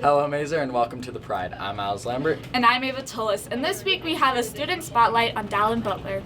Hello, Mazer, and welcome to The Pride. I'm Miles Lambert. And I'm Ava Tullis, and this week we have a student spotlight on Dallin Butler.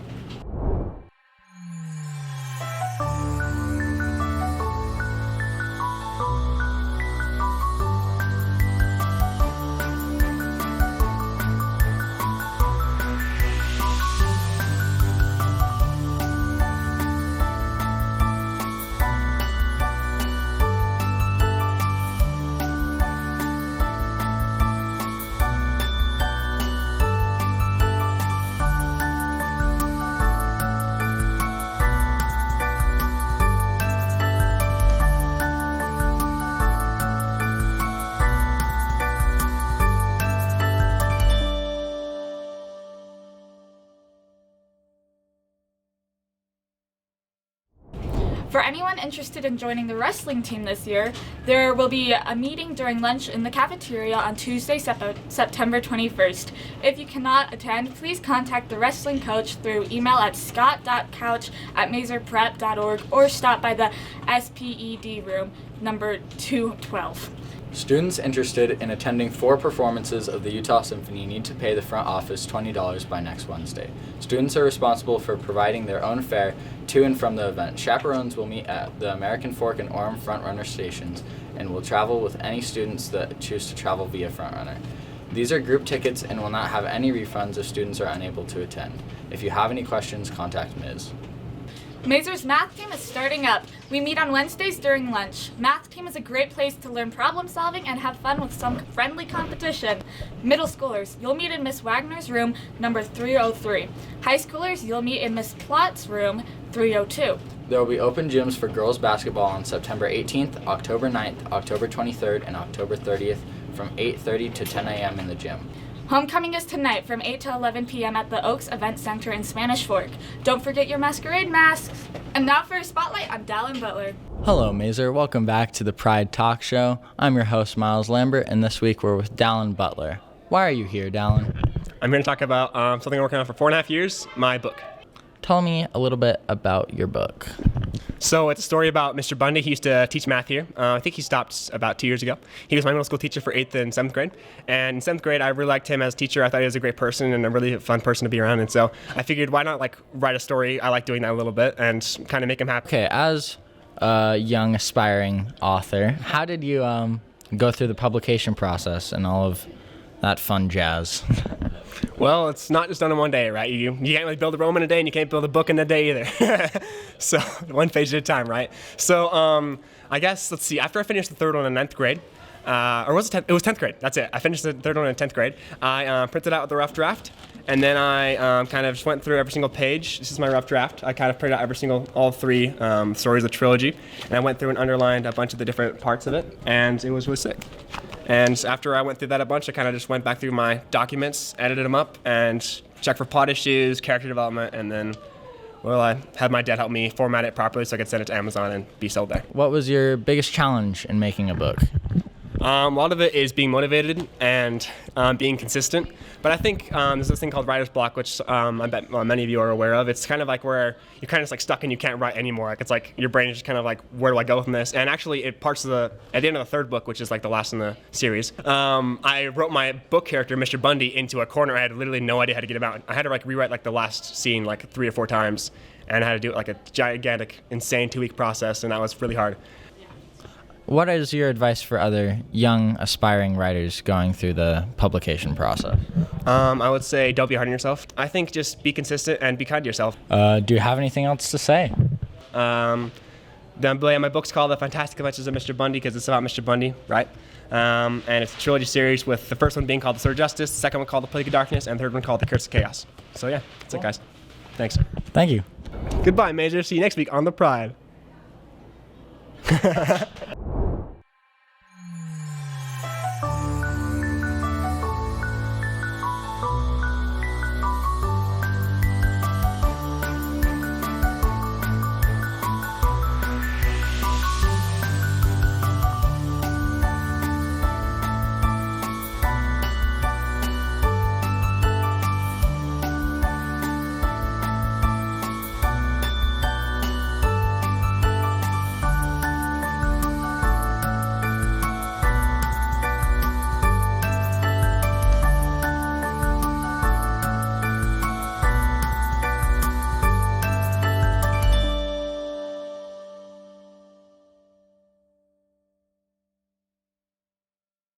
For anyone interested in joining the wrestling team this year, there will be a meeting during lunch in the cafeteria on Tuesday, September 21st. If you cannot attend, please contact the wrestling coach through email at scott.couch@mazerprep.org or stop by the SPED room, number 212. Students interested in attending 4 performances of the Utah Symphony need to pay the front office $20 by next Wednesday. Students are responsible for providing their own fare to and from the event. Chaperones will meet at the American Fork and Orem Frontrunner stations and will travel with any students that choose to travel via Frontrunner. These are group tickets and will not have any refunds if students are unable to attend. If you have any questions, contact Ms. Mazer's math team is starting up. We meet on Wednesdays during lunch. Math team is a great place to learn problem solving and have fun with some friendly competition. Middle schoolers, you'll meet in Miss Wagner's room, number 303. High schoolers, you'll meet in Miss Plott's room, 302. There will be open gyms for girls basketball on September 18th, October 9th, October 23rd, and October 30th from 8:30 to 10 a.m. in the gym. Homecoming is tonight from 8 to 11 p.m. at the Oaks Event Center in Spanish Fork. Don't forget your masquerade masks. And now for a spotlight on Dallin Butler. Hello, Mazer. Welcome back to the Pride Talk Show. I'm your host, Miles Lambert, and this week we're with Dallin Butler. Why are you here, Dallin? I'm here to talk about something I'm working on for 4.5 years, my book. Tell me a little bit about your book. So it's a story about Mr. Bundy. He used to teach math here. I think he stopped about 2 years ago. He was my middle school teacher for 8th and 7th grade. And in 7th grade, I really liked him as a teacher. I thought he was a great person and a really fun person to be around. And so I figured, why not write a story? I like doing that a little bit and kind of make him happy. Okay, as a young aspiring author, how did you go through the publication process and all of that fun jazz? Well, it's not just done in one day, right? You can't really build a Rome in a day, and you can't build a book in a day either. So one page at a time, right? So I guess, let's see, after I finished the third one in 9th grade, or was it 10th? It was 10th grade, that's it. I finished the third one in 10th grade. I printed out the rough draft, and then I kind of just went through every single page. This is my rough draft. I kind of printed out all 3 stories of the trilogy, and I went through and underlined a bunch of the different parts of it, and it was really sick. And after I went through that a bunch, I kind of just went back through my documents, edited them up, and checked for plot issues, character development, and then, well, I had my dad help me format it properly so I could send it to Amazon and be sold there. What was your biggest challenge in making a book? A lot of it is being motivated and being consistent. But I think there's this thing called writer's block, which I bet many of you are aware of. It's kind of like where you're kind of just like stuck and you can't write anymore. Like it's like your brain is just kind of like, where do I go from this? And actually, at the end of the third book, which is like the last in the series, I wrote my book character, Mr. Bundy, into a corner. I had literally no idea how to get him out. I had to rewrite the last scene 3 or 4 times, and I had to do it like a gigantic, insane 2-week process, and that was really hard. What is your advice for other young, aspiring writers going through the publication process? I would say don't be hard on yourself. I think just be consistent and be kind to yourself. Do you have anything else to say? My book's called The Fantastic Adventures of Mr. Bundy because it's about Mr. Bundy, right? And it's a trilogy series with the first one being called The Sword of Justice, the second one called The Plague of Darkness, and the third one called The Curse of Chaos. So yeah, that's it, guys. Thanks. Thank you. Goodbye, Major. See you next week on The Pride.